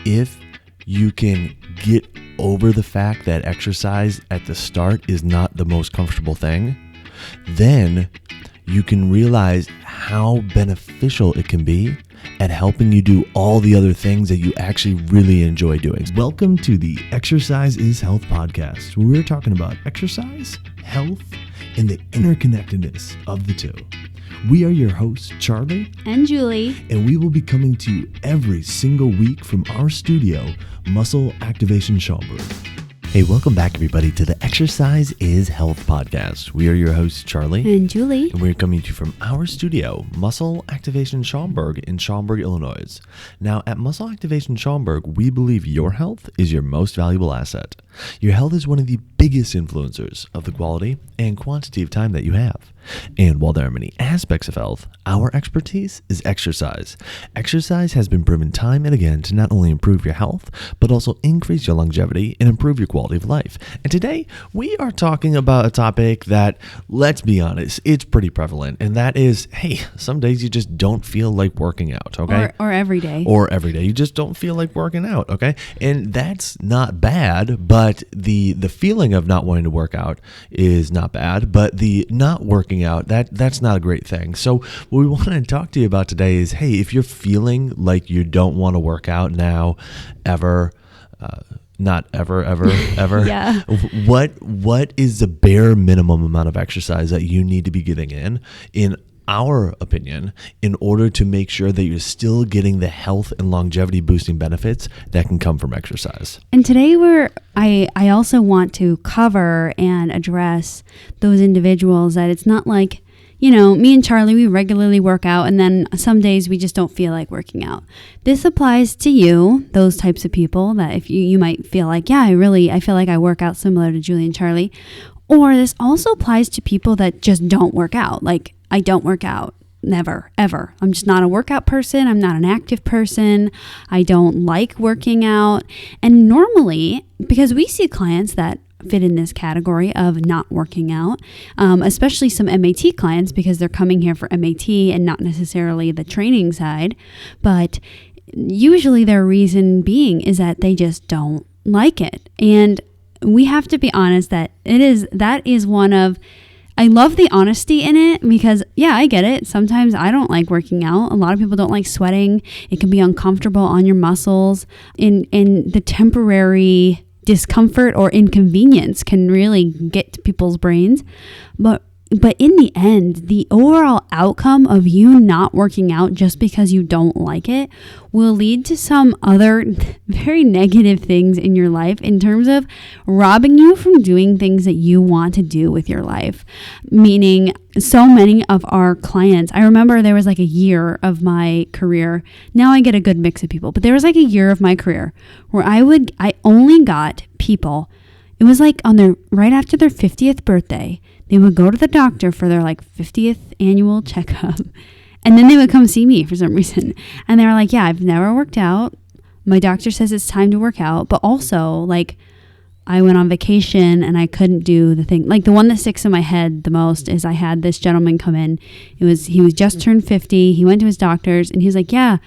if you can get over the fact that exercise at the start is not the most comfortable thing, then you can realize how beneficial it can be at helping you do all the other things that you actually really enjoy doing. Welcome to the Exercise is Health podcast, where we're talking about exercise, health, and the interconnectedness of the two. We are your hosts, Charlie and Julie, and we will be coming to you every single week from our studio, Muscle Activation Schaumburg. Hey, welcome back, everybody, to the Exercise is Health podcast. We are your hosts, Charlie and Julie, and we're coming to you from our studio, Muscle Activation Schaumburg in Schaumburg, Illinois. Now, at Muscle Activation Schaumburg, we believe your health is your most valuable asset. Your health is one of the biggest influencers of the quality and quantity of time that you have. And while there are many aspects of health, our expertise is exercise. Exercise has been proven time and again to not only improve your health, but also increase your longevity and improve your quality of life. And today, we are talking about a topic that, let's be honest, it's pretty prevalent. And that is, hey, some days you just don't feel like working out, okay? Or every day. Or every day. You just don't feel like working out, okay? And that's not bad, but the feeling of not wanting to work out is not bad, but the not working out, that's not a great thing. So what we want to talk to you about today is, hey, if you're feeling like you don't want to work out now, ever, not ever, Yeah. what is the bare minimum amount of exercise that you need to be getting in our opinion, in order to make sure that you're still getting the health and longevity boosting benefits that can come from exercise? And today I also want to cover and address those individuals that it's not like, you know, me and Charlie, we regularly work out, and then some days we just don't feel like working out. This applies to you, those types of people that if you might feel like, yeah, I feel like I work out similar to Julie and Charlie. Or this also applies to people that just don't work out. Like, I don't work out. Never, ever. I'm just not a workout person. I'm not an active person. I don't like working out. And normally, because we see clients that fit in this category of not working out, especially some MAT clients, because they're coming here for MAT and not necessarily the training side. But usually their reason being is that they just don't like it. And we have to be honest that is one of, I love the honesty in it because, yeah, I get it. Sometimes I don't like working out. A lot of people don't like sweating. It can be uncomfortable on your muscles. In the temporary discomfort or inconvenience can really get to people's brains. But in the end, the overall outcome of you not working out just because you don't like it will lead to some other very negative things in your life in terms of robbing you from doing things that you want to do with your life. Meaning, so many of our clients, I remember there was like a year of my career. Now I get a good mix of people, but there was like a year of my career where I only got people. It was like right after their 50th birthday, they would go to the doctor for their like 50th annual checkup. And then they would come see me for some reason. And they were like, yeah, I've never worked out. My doctor says it's time to work out. But also, like, I went on vacation and I couldn't do the thing. Like, the one that sticks in my head the most is I had this gentleman come in. He was just turned 50. He went to his doctor's and he was like, yeah,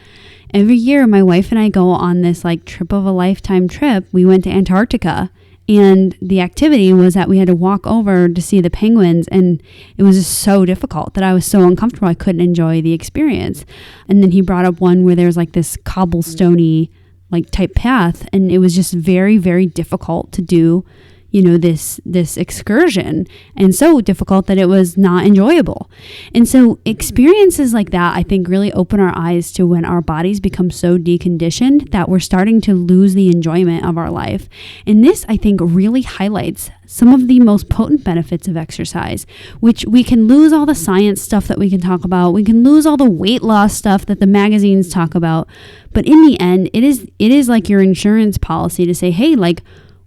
every year my wife and I go on this like trip of a lifetime trip. We went to Antarctica. And the activity was that we had to walk over to see the penguins, and it was just so difficult that I was so uncomfortable I couldn't enjoy the experience. And then he brought up one where there's like this cobblestoney like type path, and it was just very, very difficult to do, you know, this excursion, and so difficult that it was not enjoyable. And so experiences like that, I think, really open our eyes to when our bodies become so deconditioned that we're starting to lose the enjoyment of our life. And this, I think, really highlights some of the most potent benefits of exercise, which we can lose all the science stuff that we can talk about. We can lose all the weight loss stuff that the magazines talk about. But in the end, it is like your insurance policy to say, hey, like,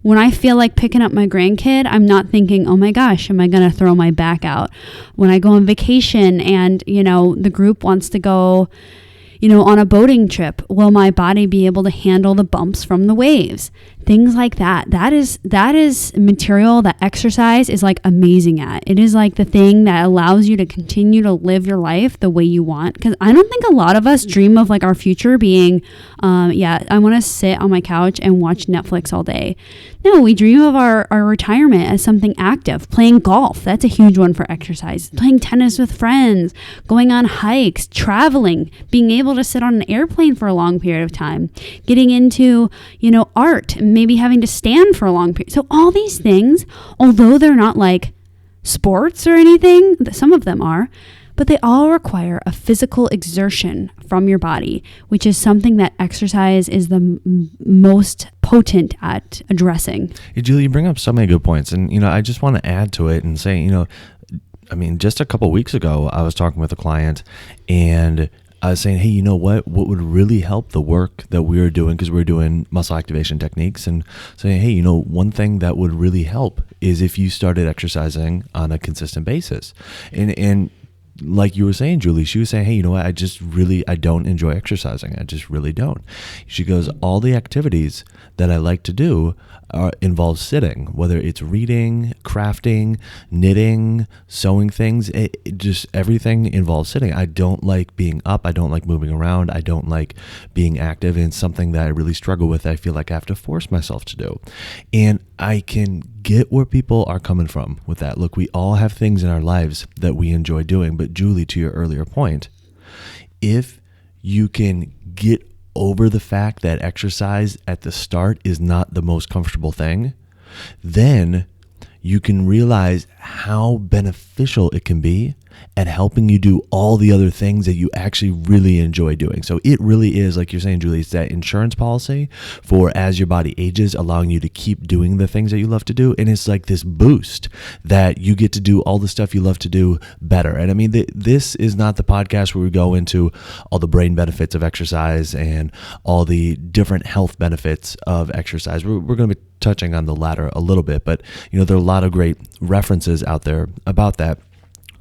when I feel like picking up my grandkid, I'm not thinking, oh my gosh, am I going to throw my back out? When I go on vacation and, you know, the group wants to go, On a boating trip, will my body be able to handle the bumps from the waves? Things like that. That is material that exercise is like amazing at. It is like the thing that allows you to continue to live your life the way you want. Because I don't think a lot of us dream of like our future being, I want to sit on my couch and watch Netflix all day. No, we dream of our retirement as something active. Playing golf, that's a huge one for exercise. Playing tennis with friends, going on hikes, traveling, being able to sit on an airplane for a long period of time, getting into, art, maybe having to stand for a long period. So all these things, although they're not like sports or anything, some of them are, but they all require a physical exertion from your body, which is something that exercise is the most potent at addressing. Hey, Julie, you bring up so many good points. And, I just want to add to it and say, just a couple of weeks ago, I was talking with a client and I was saying, hey, you know what would really help the work that we were doing, because we're doing muscle activation techniques, and saying, hey, one thing that would really help is if you started exercising on a consistent basis. And like you were saying, Julie, she was saying, hey, I don't enjoy exercising. I just really don't. She goes, all the activities that I like to do involve sitting, whether it's reading, crafting, knitting, sewing things, just everything involves sitting. I don't like being up. I don't like moving around. I don't like being active. And it's something that I really struggle with. I feel like I have to force myself to do. And I can get where people are coming from with that. Look, we all have things in our lives that we enjoy doing. But Julie, to your earlier point, if you can get over the fact that exercise at the start is not the most comfortable thing, then you can realize how beneficial it can be at helping you do all the other things that you actually really enjoy doing. So it really is, like you're saying, Julie, it's that insurance policy for as your body ages, allowing you to keep doing the things that you love to do. And it's like this boost that you get to do all the stuff you love to do better. And I mean, this is not the podcast where we go into all the brain benefits of exercise and all the different health benefits of exercise. We're going to be touching on the latter a little bit, but there are a lot of great references out there about that.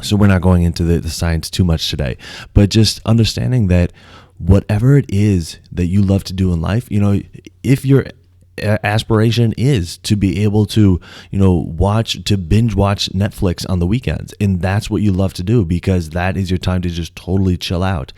So we're not going into the science too much today, but just understanding that whatever it is that you love to do in life, if your aspiration is to be able to, binge watch Netflix on the weekends, and that's what you love to do because that is your time to just totally chill out.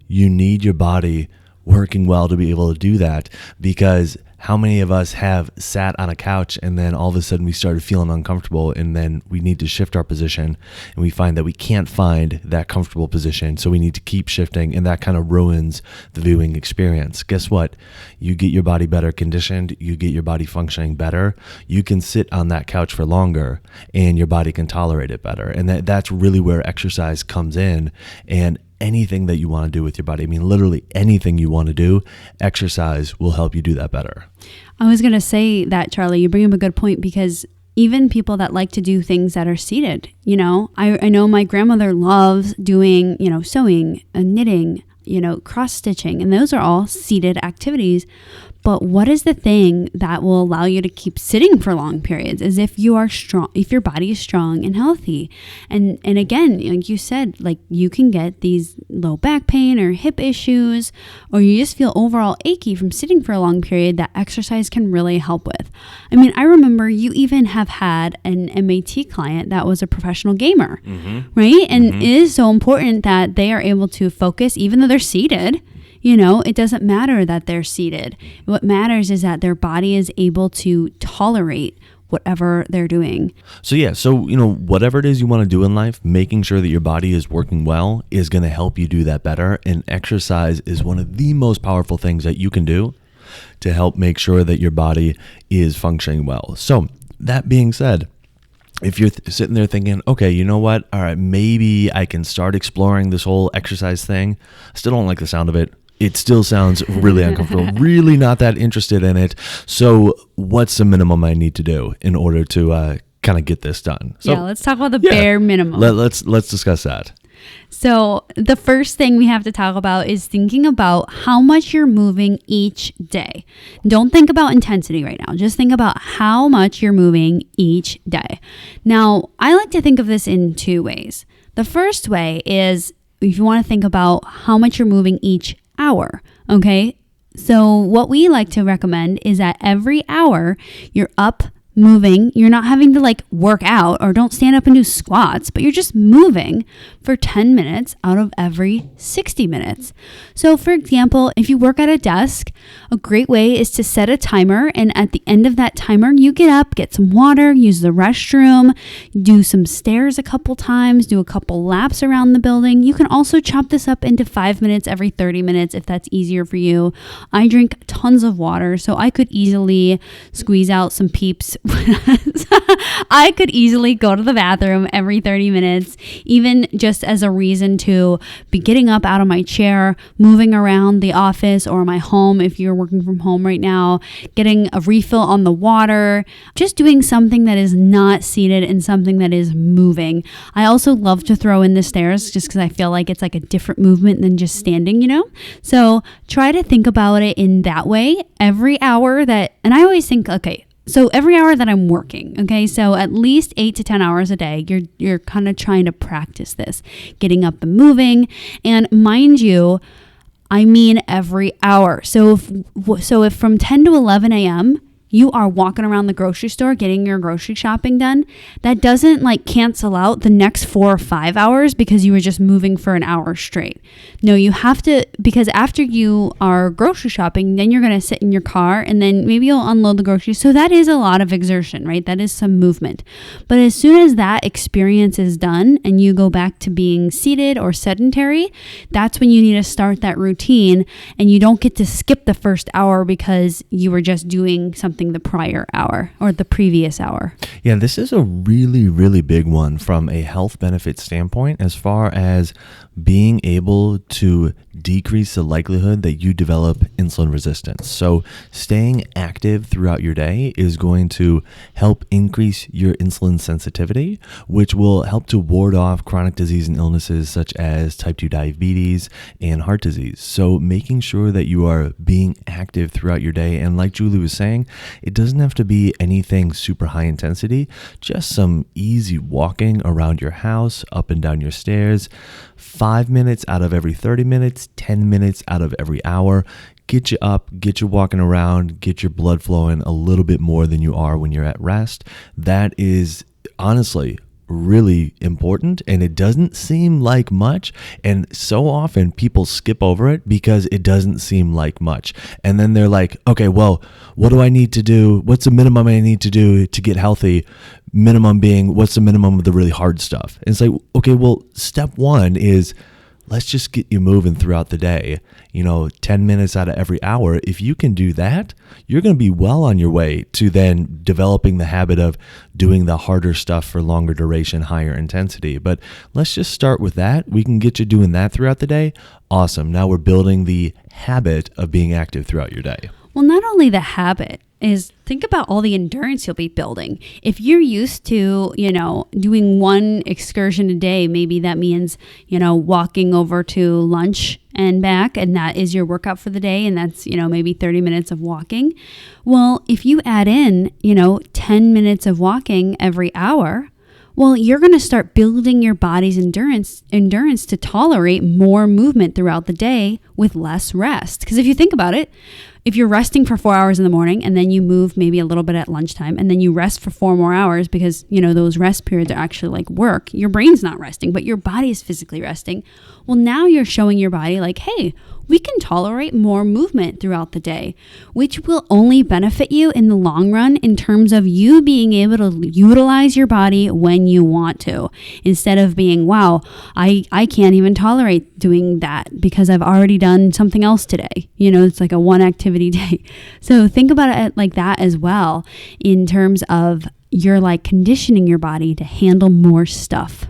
You need your body working well to be able to do that, because how many of us have sat on a couch and then all of a sudden we started feeling uncomfortable, and then we need to shift our position and we find that we can't find that comfortable position, so we need to keep shifting, and that kind of ruins the viewing experience. Guess what? You get your body better conditioned, you get your body functioning better, you can sit on that couch for longer and your body can tolerate it better. And that's really where exercise comes in. And anything that you want to do with your body, literally anything you want to do, exercise will help you do that better. I was going to say that, Charlie, you bring up a good point, because even people that like to do things that are seated, I know my grandmother loves doing, sewing and knitting, cross stitching, and those are all seated activities. But what is the thing that will allow you to keep sitting for long periods? Is if you are strong, if your body is strong and healthy. And again, like you said, like you can get these low back pain or hip issues, or you just feel overall achy from sitting for a long period, that exercise can really help with. I remember you even have had an MAT client that was a professional gamer, right? And it is so important that they are able to focus, even though they're seated. It doesn't matter that they're seated. What matters is that their body is able to tolerate whatever they're doing. So whatever it is you want to do in life, making sure that your body is working well is going to help you do that better. And exercise is one of the most powerful things that you can do to help make sure that your body is functioning well. So that being said, if you're sitting there thinking, okay, you know what? All right, maybe I can start exploring this whole exercise thing. I still don't like the sound of it. It still sounds really uncomfortable, really not that interested in it. So what's the minimum I need to do in order to kind of get this done? So, let's talk about the bare minimum. Let's discuss that. So the first thing we have to talk about is thinking about how much you're moving each day. Don't think about intensity right now. Just think about how much you're moving each day. Now, I like to think of this in two ways. The first way is if you want to think about how much you're moving each hour. Okay. So what we like to recommend is that every hour you're up moving. You're not having to like work out, or don't stand up and do squats, but you're just moving for 10 minutes out of every 60 minutes. So for example, if you work at a desk, a great way is to set a timer, and at the end of that timer, you get up, get some water, use the restroom, do some stairs a couple times, do a couple laps around the building. You can also chop this up into 5 minutes every 30 minutes if that's easier for you. I drink tons of water, so I could easily squeeze out some peeps. I could easily go to the bathroom every 30 minutes, even just as a reason to be getting up out of my chair, moving around the office or my home if you're working from home right now, getting a refill on the water, just doing something that is not seated and something that is moving. I also love to throw in the stairs just because I feel like it's like a different movement than just standing, you know? So try to think about it in that way every hour that, and I always think, okay, so every hour that I'm working, okay, so at least 8 to 10 hours a day, you're kind of trying to practice this, getting up and moving. And mind you, I mean every hour. So if from 10 to 11 a.m., you are walking around the grocery store getting your grocery shopping done, that doesn't like cancel out the next 4 or 5 hours because you were just moving for an hour straight. No, you have to, because after you are grocery shopping, then you're going to sit in your car and then maybe you'll unload the groceries. So that is a lot of exertion, right? That is some movement. But as soon as that experience is done and you go back to being seated or sedentary, that's when you need to start that routine, and you don't get to skip the first hour because you were just doing something the prior hour or the previous hour. Yeah, this is a really, really big one from a health benefit standpoint, as far as being able to decrease the likelihood that you develop insulin resistance. So staying active throughout your day is going to help increase your insulin sensitivity, which will help to ward off chronic disease and illnesses such as type 2 diabetes and heart disease. So making sure that you are being active throughout your day. And like Julie was saying, it doesn't have to be anything super high intensity, just some easy walking around your house, up and down your stairs, 5 minutes out of every 30 minutes, 10 minutes out of every hour. Get you up, get you walking around, get your blood flowing a little bit more than you are when you're at rest. That is honestly really important, and it doesn't seem like much, and so often people skip over it because it doesn't seem like much, and then they're like, okay, well, what do I need to do? What's the minimum I need to do to get healthy? Minimum being, what's the minimum of the really hard stuff? And it's like, okay, well, step one is let's just get you moving throughout the day, 10 minutes out of every hour. If you can do that, you're going to be well on your way to then developing the habit of doing the harder stuff for longer duration, higher intensity. But let's just start with that. We can get you doing that throughout the day. Awesome. Now we're building the habit of being active throughout your day. Well, not only the habit, is think about all the endurance you'll be building. If you're used to, doing one excursion a day, maybe that means, walking over to lunch and back, and that is your workout for the day, and that's, maybe 30 minutes of walking. Well, if you add in, 10 minutes of walking every hour, well, you're going to start building your body's endurance to tolerate more movement throughout the day with less rest. Because if you think about it, if you're resting for 4 hours in the morning and then you move maybe a little bit at lunchtime and then you rest for 4 more hours because, those rest periods are actually like work, your brain's not resting, but your body is physically resting. Well, now you're showing your body like, hey, we can tolerate more movement throughout the day, which will only benefit you in the long run in terms of you being able to utilize your body when you want to, instead of being, wow, I can't even tolerate doing that because I've already done something else today. It's like a one activity day. So think about it like that as well, in terms of you're like conditioning your body to handle more stuff.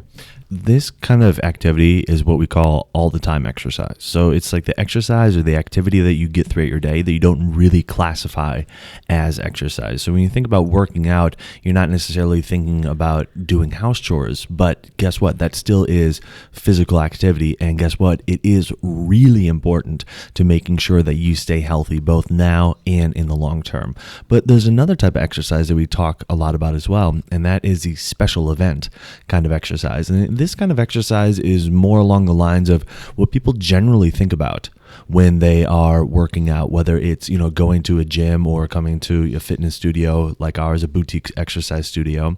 This kind of activity is what we call all the time exercise. So it's like the exercise or the activity that you get throughout your day that you don't really classify as exercise. So when you think about working out, you're not necessarily thinking about doing house chores, but guess what? That still is physical activity. And guess what? It is really important to making sure that you stay healthy both now and in the long term. But there's another type of exercise that we talk a lot about as well, and that is the special event kind of exercise. And this kind of exercise is more along the lines of what people generally think about when they are working out, whether it's, going to a gym or coming to a fitness studio like ours, a boutique exercise studio,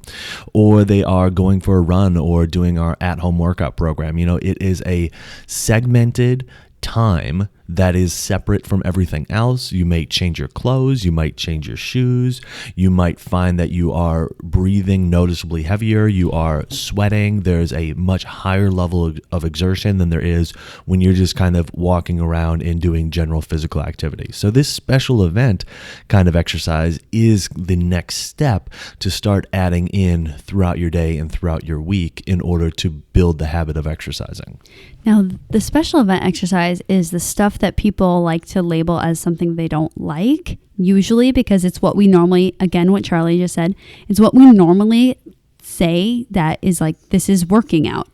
or they are going for a run or doing our at-home workout program. It is a segmented time that is separate from everything else. You may change your clothes, you might change your shoes, you might find that you are breathing noticeably heavier, you are sweating. There's a much higher level of exertion than there is when you're just kind of walking around and doing general physical activity. So this special event kind of exercise is the next step to start adding in throughout your day and throughout your week in order to build the habit of exercising. Now, the special event exercise is the stuff that people like to label as something they don't like, usually because it's what we normally, again, what Charlie just said, it's what we normally say that is like, this is working out.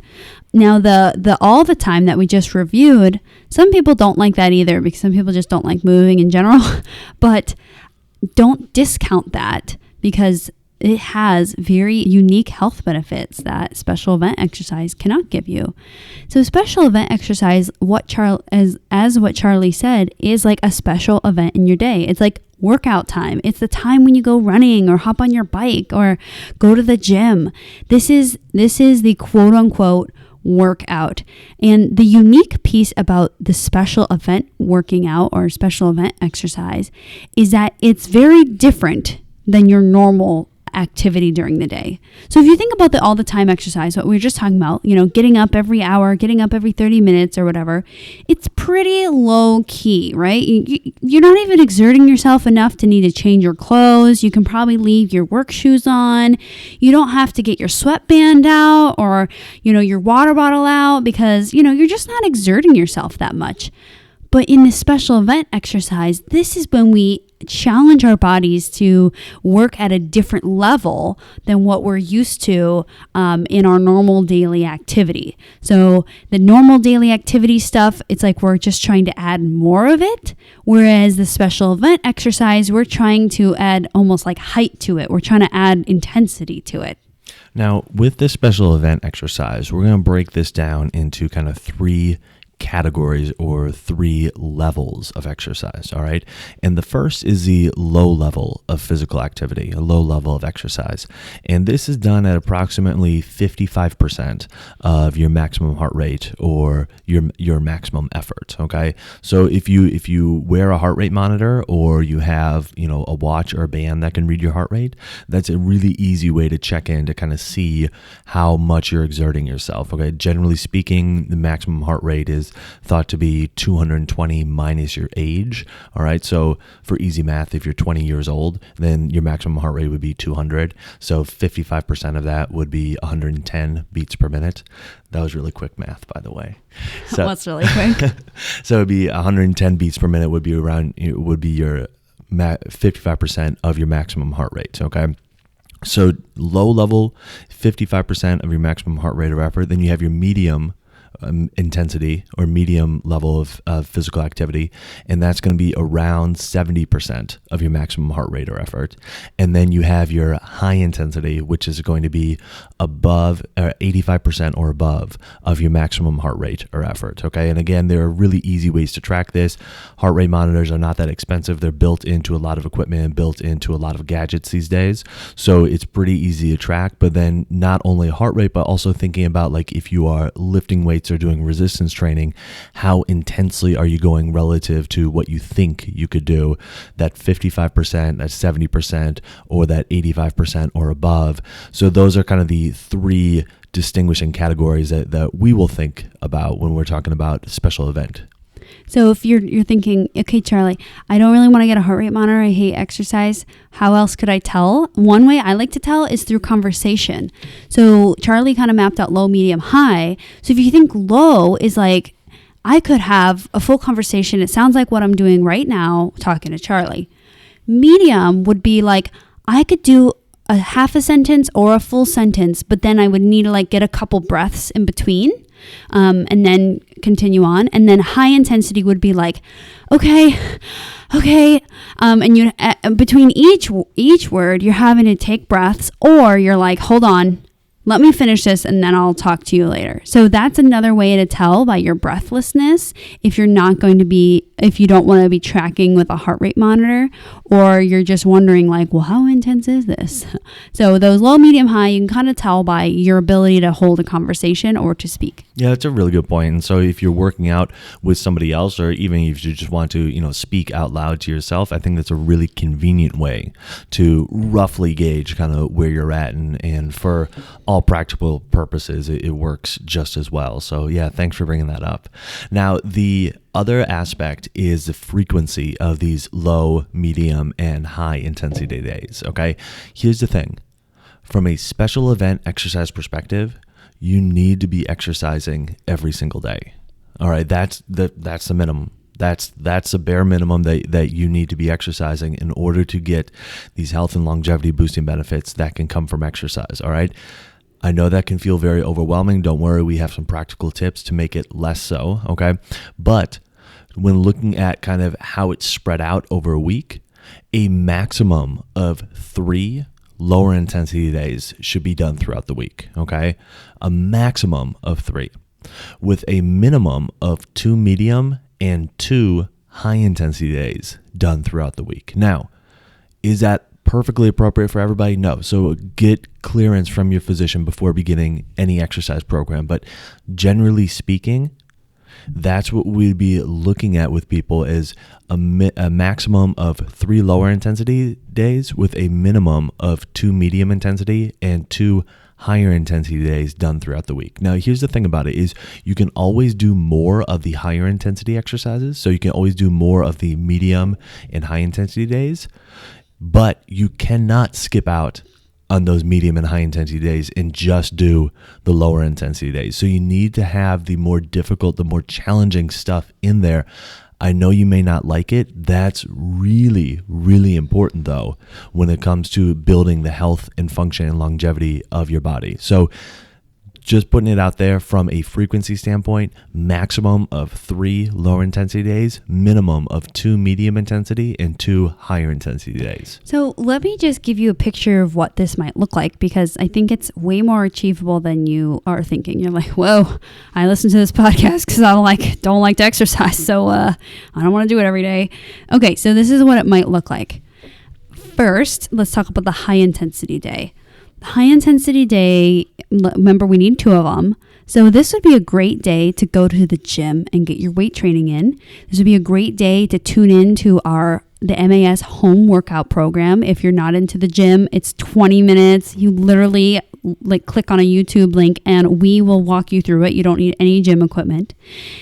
Now, the all the time that we just reviewed, some people don't like that either because some people just don't like moving in general, but don't discount that because it has very unique health benefits that special event exercise cannot give you. So special event exercise, what Charlie said, is like a special event in your day. It's like workout time. It's the time when you go running or hop on your bike or go to the gym. This is the quote unquote workout. And the unique piece about the special event working out or special event exercise is that it's very different than your normal activity during the day. So if you think about the all the time exercise, what we were just talking about, getting up every hour, getting up every 30 minutes or whatever, it's pretty low key, right? You're not even exerting yourself enough to need to change your clothes. You can probably leave your work shoes on. You don't have to get your sweatband out or, your water bottle out because, you're just not exerting yourself that much. But in the special event exercise, this is when we challenge our bodies to work at a different level than what we're used to in our normal daily activity. So the normal daily activity stuff, it's like we're just trying to add more of it. Whereas the special event exercise, we're trying to add almost like height to it. We're trying to add intensity to it. Now, with this special event exercise, we're going to break this down into kind of three categories or three levels of exercise, all right? And the first is the low level of physical activity, a low level of exercise. And this is done at approximately 55% of your maximum heart rate or your maximum effort, okay? So if you wear a heart rate monitor or you have, a watch or a band that can read your heart rate, that's a really easy way to check in to kind of see how much you're exerting yourself, okay? Generally speaking, the maximum heart rate is thought to be 220 minus your age. All right. So for easy math, if you're 20 years old, then your maximum heart rate would be 200. So 55% of that would be 110 beats per minute. That was really quick math, by the way. So that's really quick. So it'd be 110 beats per minute would be your 55% of your maximum heart rate. Okay. So low level, 55% of your maximum heart rate or effort. Then you have your medium intensity or medium level of physical activity, and that's going to be around 70% of your maximum heart rate or effort. And then you have your high intensity, which is going to be above 85% or above of your maximum heart rate or effort. Okay, and again, there are really easy ways to track this. Heart rate monitors are not that expensive. They're built into a lot of equipment and built into a lot of gadgets these days, so it's pretty easy to track. But then not only heart rate, but also thinking about like if you are lifting weights or doing resistance training, how intensely are you going relative to what you think you could do, that 55%, that 70%, or that 85% or above. So those are kind of the three distinguishing categories that we will think about when we're talking about a special event. So if you're thinking, okay, Charlie, I don't really want to get a heart rate monitor. I hate exercise. How else could I tell? One way I like to tell is through conversation. So Charlie kind of mapped out low, medium, high. So if you think low is like, I could have a full conversation. It sounds like what I'm doing right now, talking to Charlie. Medium would be like, I could do a half a sentence or a full sentence, but then I would need to like get a couple breaths in between. And then continue on. And then high intensity would be like, okay. And you between each word, you're having to take breaths, or you're like, hold on, let me finish this and then I'll talk to you later. So that's another way to tell by your breathlessness if you don't want to be tracking with a heart rate monitor, or you're just wondering like, well, how intense is this? So those low, medium, high, you can kind of tell by your ability to hold a conversation or to speak. Yeah, that's a really good point. And so if you're working out with somebody else, or even if you just want to, speak out loud to yourself, I think that's a really convenient way to roughly gauge kind of where you're at. And for all practical purposes, it works just as well. So yeah, thanks for bringing that up. Now, the other aspect is the frequency of these low, medium, and high intensity days. Okay, here's the thing. From a special event exercise perspective, you need to be exercising every single day. All right, that's the minimum. That's the bare minimum that you need to be exercising in order to get these health and longevity boosting benefits that can come from exercise. All right. I know that can feel very overwhelming. Don't worry, we have some practical tips to make it less so, okay? But when looking at kind of how it's spread out over a week, a maximum of 3 lower intensity days should be done throughout the week, okay? A maximum of 3, with a minimum of 2 medium and 2 high intensity days done throughout the week. Now, is that perfectly appropriate for everybody? No. So get clearance from your physician before beginning any exercise program. But generally speaking, that's what we'd be looking at with people is a maximum of 3 lower intensity days with a minimum of 2 medium intensity and 2 higher intensity days done throughout the week. Now, here's the thing about it is you can always do more of the higher intensity exercises. So you can always do more of the medium and high intensity days. But you cannot skip out on those medium and high intensity days and just do the lower intensity days. So you need to have the more difficult, the more challenging stuff in there. I know you may not like it. That's really, really important though, when it comes to building the health and function and longevity of your body. So just putting it out there from a frequency standpoint, maximum of 3 lower intensity days, minimum of 2 medium intensity and 2 higher intensity days. So let me just give you a picture of what this might look like, because I think it's way more achievable than you are thinking. You're like, whoa, I listen to this podcast because I don't like to exercise. So I don't want to do it every day. Okay, so this is what it might look like. First, let's talk about the high intensity day. High intensity day, remember we need 2 of them. So this would be a great day to go to the gym and get your weight training in. This would be a great day to tune in to the MAS home workout program. If you're not into the gym, it's 20 minutes. You literally click on a YouTube link and we will walk you through it. You don't need any gym equipment.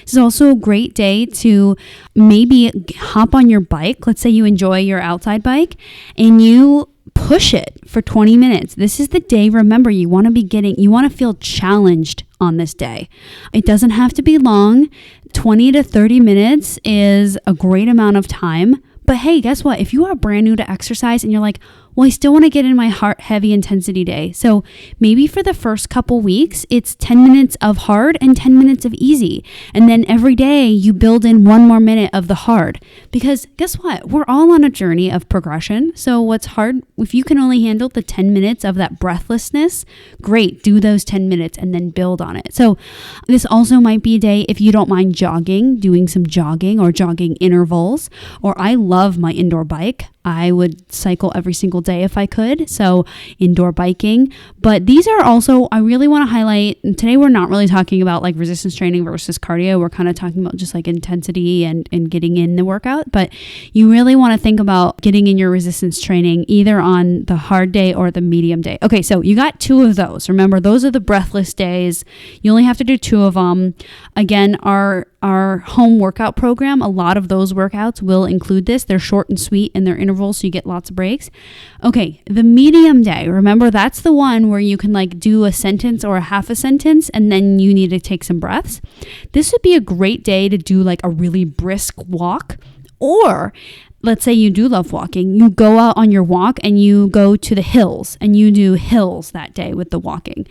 This is also a great day to maybe hop on your bike. Let's say you enjoy your outside bike and you push it for 20 minutes. This is the day, remember, you want to feel challenged on this day. It doesn't have to be long. 20 to 30 minutes is a great amount of time. But hey, guess what? If you are brand new to exercise and you're like, well, I still want to get in my heavy intensity day. So maybe for the first couple weeks, it's 10 minutes of hard and 10 minutes of easy. And then every day you build in 1 more minute of the hard. Because guess what? We're all on a journey of progression. So what's hard, if you can only handle the 10 minutes of that breathlessness, great, do those 10 minutes and then build on it. So this also might be a day, if you don't mind jogging, doing some jogging or jogging intervals, or I love my indoor bike. I would cycle every single day if I could. So indoor biking. But these are also, I really want to highlight, and today we're not really talking about like resistance training versus cardio. We're kind of talking about just like intensity and getting in the workout. But you really want to think about getting in your resistance training either on the hard day or the medium day. Okay, so you got 2 of those. Remember, those are the breathless days. You only have to do 2 of them. Again, our home workout program, a lot of those workouts will include this. They're short and sweet and they're intervals, so you get lots of breaks. Okay, the medium day, remember that's the one where you can like do a sentence or a half a sentence and then you need to take some breaths. This would be a great day to do like a really brisk walk. Or let's say you do love walking, you go out on your walk and you go to the hills and you do hills that day with the walking.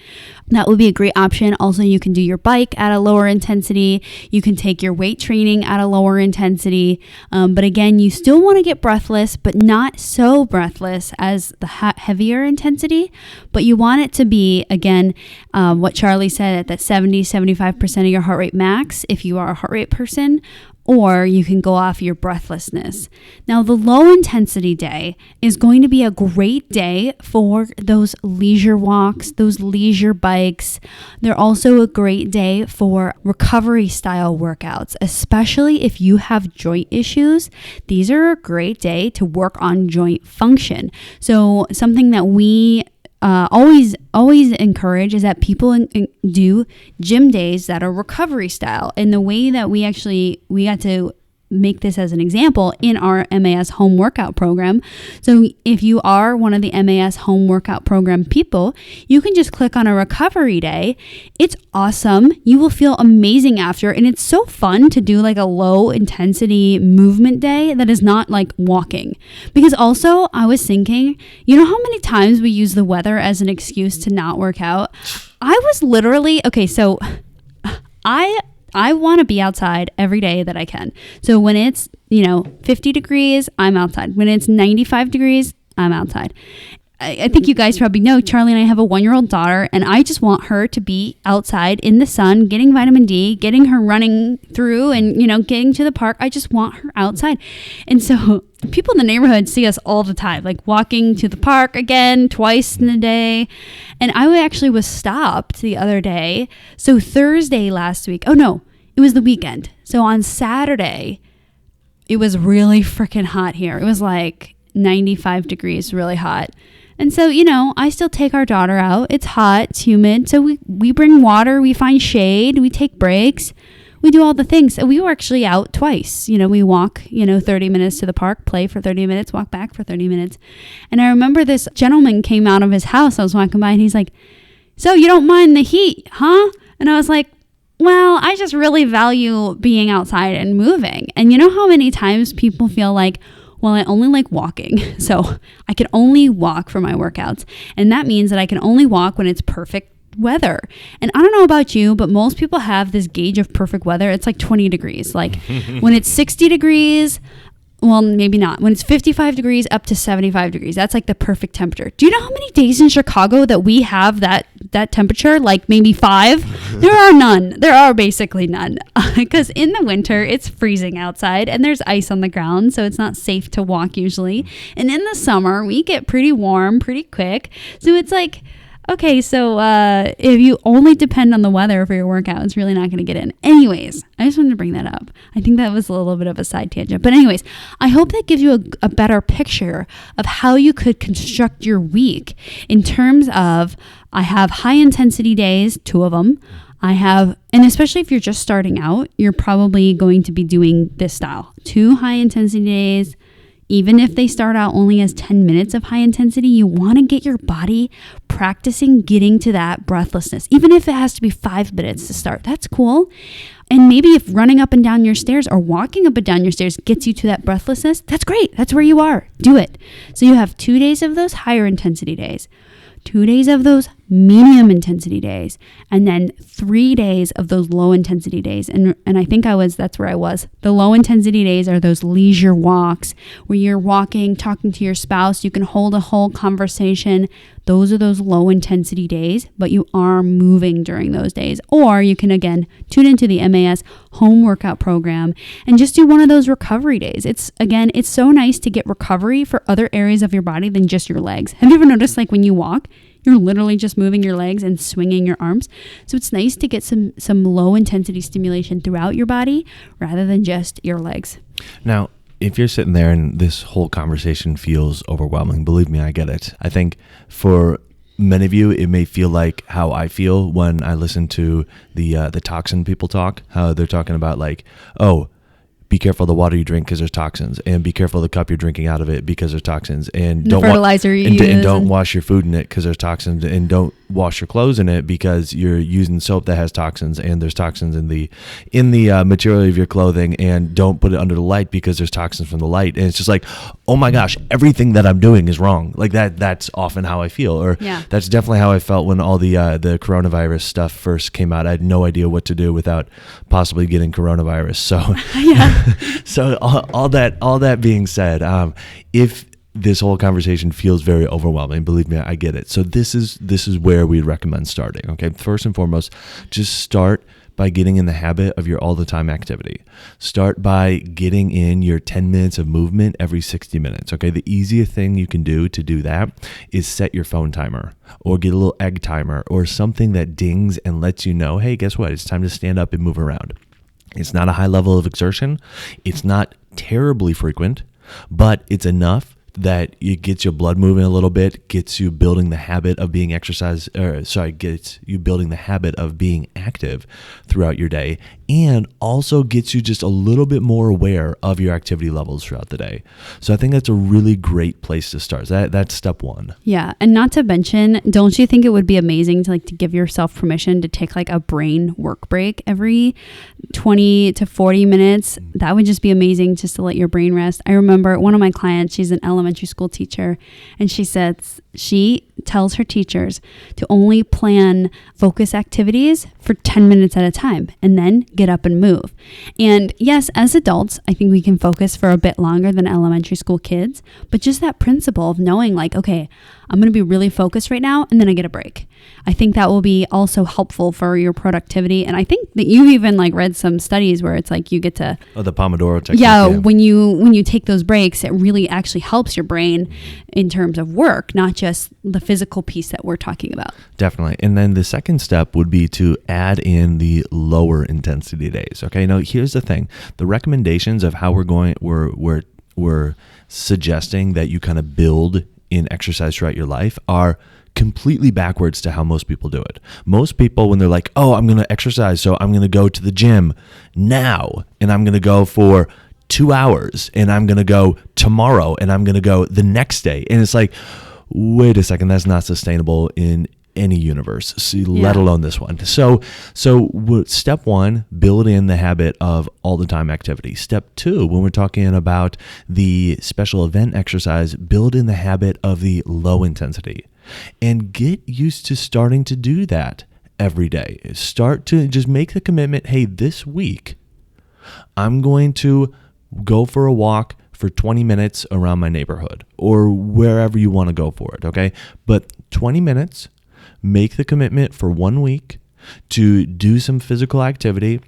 That would be a great option. Also, you can do your bike at a lower intensity. You can take your weight training at a lower intensity. But again, you still want to get breathless, but not so breathless as the heavier intensity. But you want it to be, again, what Charlie said, at that 70-75% of your heart rate max if you are a heart rate person, or you can go off your breathlessness. Now, the low intensity day is going to be a great day for those leisure walks, those leisure bikes. They're also a great day for recovery style workouts, especially if you have joint issues. These are a great day to work on joint function. So something that we always encourage is that people do gym days that are recovery style. And the way that we got to make this as an example in our MAS home workout program. So if you are one of the MAS home workout program people, you can just click on a recovery day. It's awesome. You will feel amazing after. And it's so fun to do like a low intensity movement day that is not like walking. Because also I was thinking, you know how many times we use the weather as an excuse to not work out? I was literally, okay, so I want to be outside every day that I can. So when it's, 50 degrees, I'm outside. When it's 95 degrees, I'm outside. I think you guys probably know Charlie and I have a 1-year-old daughter, and I just want her to be outside in the sun, getting vitamin D, getting her running through and, getting to the park. I just want her outside. And so people in the neighborhood see us all the time, like walking to the park again, twice in a day. And I actually was stopped the other day. So Thursday last week, it was the weekend. So on Saturday, it was really freaking hot here. It was like 95 degrees, really hot. And so, I still take our daughter out. It's hot, it's humid. So we bring water, we find shade, we take breaks, we do all the things. So we were actually out twice. We walk, 30 minutes to the park, play for 30 minutes, walk back for 30 minutes. And I remember this gentleman came out of his house. I was walking by and he's like, "So you don't mind the heat, huh?" And I was like, well, I just really value being outside and moving. And you know how many times people feel like, well, I only like walking, so I can only walk for my workouts. And that means that I can only walk when it's perfect weather. And I don't know about you, but most people have this gauge of perfect weather. It's like 20 degrees. Like when it's 60 degrees, well, maybe not. When it's 55 degrees up to 75 degrees, that's like the perfect temperature. Do you know how many days in Chicago that we have that temperature? Like maybe 5? There are none. There are basically none. Because in the winter, it's freezing outside and there's ice on the ground, so it's not safe to walk usually. And in the summer, we get pretty warm pretty quick. So it's like, okay, so if you only depend on the weather for your workout, it's really not going to get in. Anyways, I just wanted to bring that up. I think that was a little bit of a side tangent. But anyways, I hope that gives you a better picture of how you could construct your week in terms of, I have high intensity days, 2 of them. And especially if you're just starting out, you're probably going to be doing this style. 2 high intensity days. Even if they start out only as 10 minutes of high intensity, you want to get your body practicing getting to that breathlessness. Even if it has to be 5 minutes to start, that's cool. And maybe if running up and down your stairs or walking up and down your stairs gets you to that breathlessness, that's great. That's where you are. Do it. So you have 2 days of those higher intensity days, 2 days of those medium intensity days, and then 3 days of those low intensity days. And I think that's where I was. The low intensity days are those leisure walks where you're walking, talking to your spouse. You can hold a whole conversation. Those are those low intensity days, but you are moving during those days. Or you can, again, tune into the MAS home workout program and just do one of those recovery days. It's so nice to get recovery for other areas of your body than just your legs. Have you ever noticed, like when you walk, you're literally just moving your legs and swinging your arms? So it's nice to get some low intensity stimulation throughout your body rather than just your legs. Now, if you're sitting there and this whole conversation feels overwhelming, believe me, I get it. I think for many of you, it may feel like how I feel when I listen to the toxin people talk, how they're talking about like, oh, be careful of the water you drink because there's toxins, and be careful of the cup you're drinking out of it because there's toxins, and don't fertilizer you use, and don't wash your food in it because there's toxins, and don't wash your clothes in it because you're using soap that has toxins, and there's toxins in the material of your clothing, and don't put it under the light because there's toxins from the light. And it's just like, oh my gosh, everything that I'm doing is wrong. Like that's often how I feel, or that's definitely how I felt when all the coronavirus stuff first came out. I had no idea what to do without possibly getting coronavirus. So so all that being said, if this whole conversation feels very overwhelming, believe me, I get it. So this is where we recommend starting. Okay, first and foremost, just start by getting in the habit of your all the time activity. Start by getting in your 10 minutes of movement every 60 minutes. Okay, the easiest thing you can do to do that is set your phone timer, or get a little egg timer, or something that dings and lets you know, hey, guess what? It's time to stand up and move around. It's not a high level of exertion. It's not terribly frequent, but it's enough that it gets your blood moving a little bit, gets you building the habit of being gets you building the habit of being active throughout your day, and also gets you just a little bit more aware of your activity levels throughout the day. So I think that's a really great place to start. That's step one. Yeah. And not to mention, don't you think it would be amazing to give yourself permission to take a brain work break every 20 to 40 minutes? That would just be amazing, just to let your brain rest. I remember one of my clients, she's an elementary school teacher, and she says she tells her teachers to only plan focus activities for 10 minutes at a time, and then get up and move. And yes, as adults, I think we can focus for a bit longer than elementary school kids, but just that principle of knowing okay, I'm going to be really focused right now, and then I get a break. I think that will be also helpful for your productivity. And I think that you even read some studies where it's you get to the Pomodoro technique. Yeah, when you take those breaks, it really actually helps your brain in terms of work, not just the physical piece that we're talking about. Definitely. And then the second step would be to add in the lower intensity days. Okay, now here's the thing: the recommendations of how we're suggesting that you kind of build in exercise throughout your life are completely backwards to how most people do it. Most people, when they're like, oh, I'm going to exercise, so I'm going to go to the gym now, and I'm going to go for 2 hours, and I'm going to go tomorrow, and I'm going to go the next day. And it's like, wait a second, that's not sustainable in any universe, let alone this one. So step one, build in the habit of all the time activity. Step two, when we're talking about the special event exercise, build in the habit of the low intensity, and get used to starting to do that every day. Start to just make the commitment, hey, this week I'm going to go for a walk for 20 minutes around my neighborhood, or wherever you want to go for it, okay? But 20 minutes, make the commitment for 1 week to do some physical activity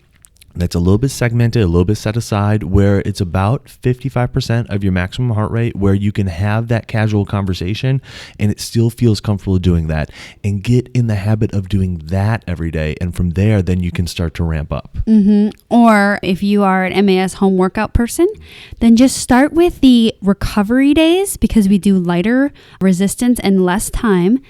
that's a little bit segmented, a little bit set aside, where it's about 55% of your maximum heart rate, where you can have that casual conversation and it still feels comfortable doing that, and get in the habit of doing that every day. And from there, then you can start to ramp up. Mm-hmm. Or if you are an MAS home workout person, then just start with the recovery days, because we do lighter resistance and less time,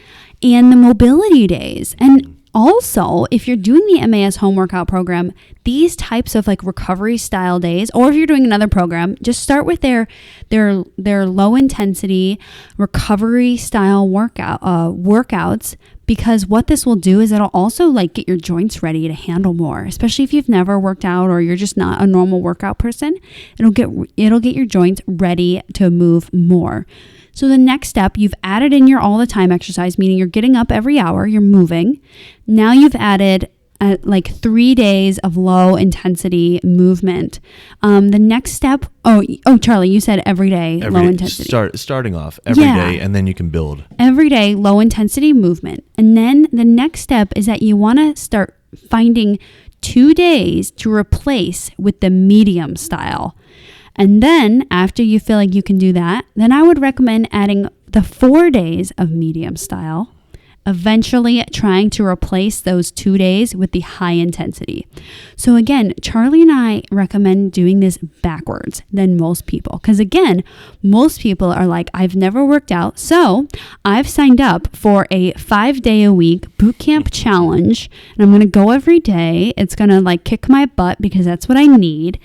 and the mobility days. And also, if you're doing the MAS home workout program, these types of recovery style days, or if you're doing another program, just start with their low intensity recovery style workouts, because what this will do is it'll also get your joints ready to handle more, especially if you've never worked out or you're just not a normal workout person. It'll get your joints ready to move more. So the next step, you've added in your all the time exercise, meaning you're getting up every hour, you're moving. Now you've added 3 days of low intensity movement. The next step, Charlie, you said every day, low intensity. Starting off every day, and then you can build. Every day, low intensity movement. And then the next step is that you want to start finding 2 days to replace with the medium style. And then after you feel like you can do that, then I would recommend adding the 4 days of medium style, eventually trying to replace those 2 days with the high intensity. So again, Charlie and I recommend doing this backwards than most people. Because again, most people are like, I've never worked out, so I've signed up for a 5-day-a-week boot camp challenge, and I'm going to go every day. It's going to kick my butt because that's what I need.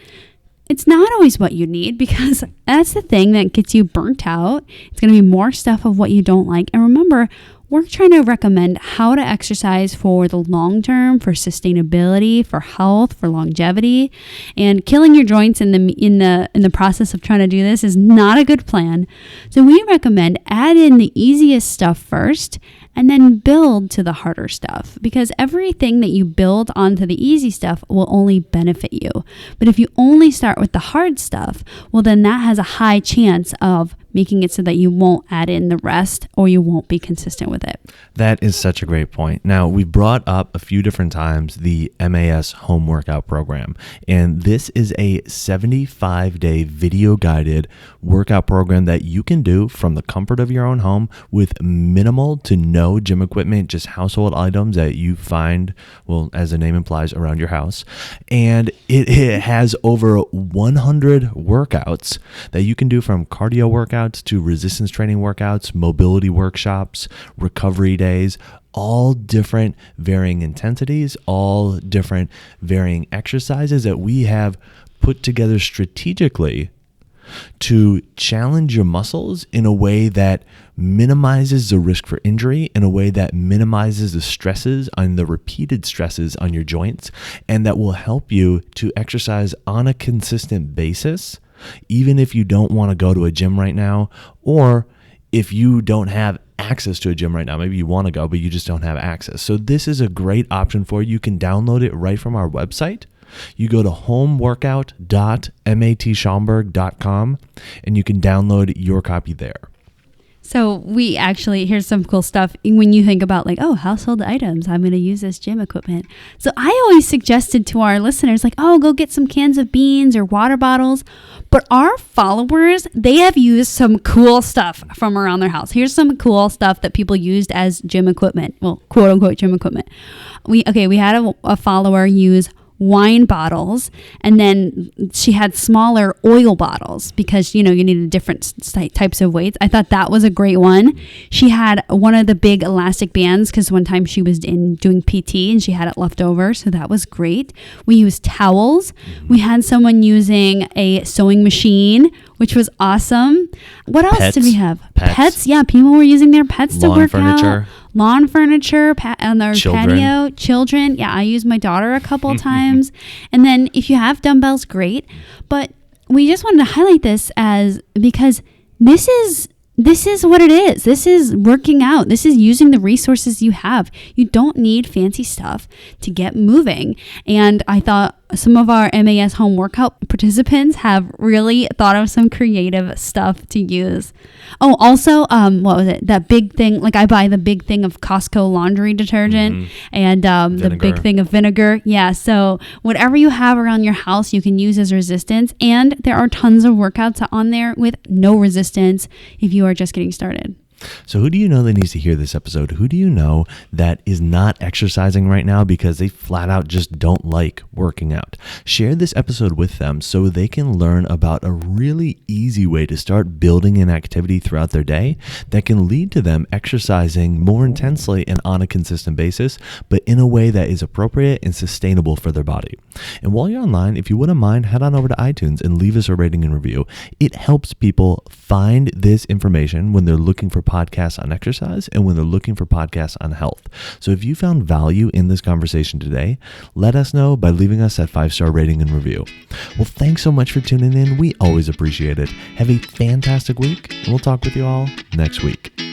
It's not always what you need, because that's the thing that gets you burnt out. It's going to be more stuff of what you don't like. And remember, we're trying to recommend how to exercise for the long term, for sustainability, for health, for longevity. And killing your joints in the process of trying to do this is not a good plan. So we recommend add in the easiest stuff first and then build to the harder stuff, because everything that you build onto the easy stuff will only benefit you. But if you only start with the hard stuff, well, then that has a high chance of making it so that you won't add in the rest, or you won't be consistent with it. That is such a great point. Now, we've brought up a few different times the MAS home workout program, and this is a 75-day video guided workout program that you can do from the comfort of your own home with minimal to no gym equipment, just household items that you find, well, as the name implies, around your house. And it has over 100 workouts that you can do, from cardio workouts to resistance training workouts, mobility workshops, recovery days, all different varying intensities, all different varying exercises that we have put together strategically to challenge your muscles in a way that minimizes the risk for injury, in a way that minimizes the stresses and the repeated stresses on your joints, and that will help you to exercise on a consistent basis, even if you don't want to go to a gym right now, or if you don't have access to a gym right now. Maybe you want to go, but you just don't have access. So this is a great option for you. You can download it right from our website. You go to homeworkout.matschaumburg.com and you can download your copy there. So we actually, here's some cool stuff. When you think about like, oh, household items, I'm going to use this gym equipment. So I always suggested to our listeners, like, oh, go get some cans of beans or water bottles. But our followers, they have used some cool stuff from around their house. Here's some cool stuff that people used as gym equipment. Well, quote unquote gym equipment. We had a follower use wine bottles, and then she had smaller oil bottles because you needed different types of weights. I thought that was a great one. She had one of the big elastic bands because one time she was doing PT and she had it left over, so that was great. We used towels. We had someone using a sewing machine, which was awesome. What else did we have? Pets. Yeah, people were using their pets to work out. Lawn furniture on their patio. Children. Yeah, I used my daughter a couple times. And then if you have dumbbells, great. But we just wanted to highlight this because this is what it is. This is working out. This is using the resources you have. You don't need fancy stuff to get moving. And I thought some of our MAS home workout participants have really thought of some creative stuff to use. Oh, also, what was it? That big thing, like I buy the big thing of Costco laundry detergent and the big thing of vinegar. Yeah, so whatever you have around your house, you can use as resistance. And there are tons of workouts on there with no resistance if you are just getting started. So who do you know that needs to hear this episode? Who do you know that is not exercising right now because they flat out just don't like working out? Share this episode with them so they can learn about a really easy way to start building an activity throughout their day that can lead to them exercising more intensely and on a consistent basis, but in a way that is appropriate and sustainable for their body. And while you're online, if you wouldn't mind, head on over to iTunes and leave us a rating and review. It helps people find this information when they're looking for podcasts on exercise and when they're looking for podcasts on health. So if you found value in this conversation today, let us know by leaving us that 5-star rating and review. Well, thanks so much for tuning in. We always appreciate it. Have a fantastic week, and we'll talk with you all next week.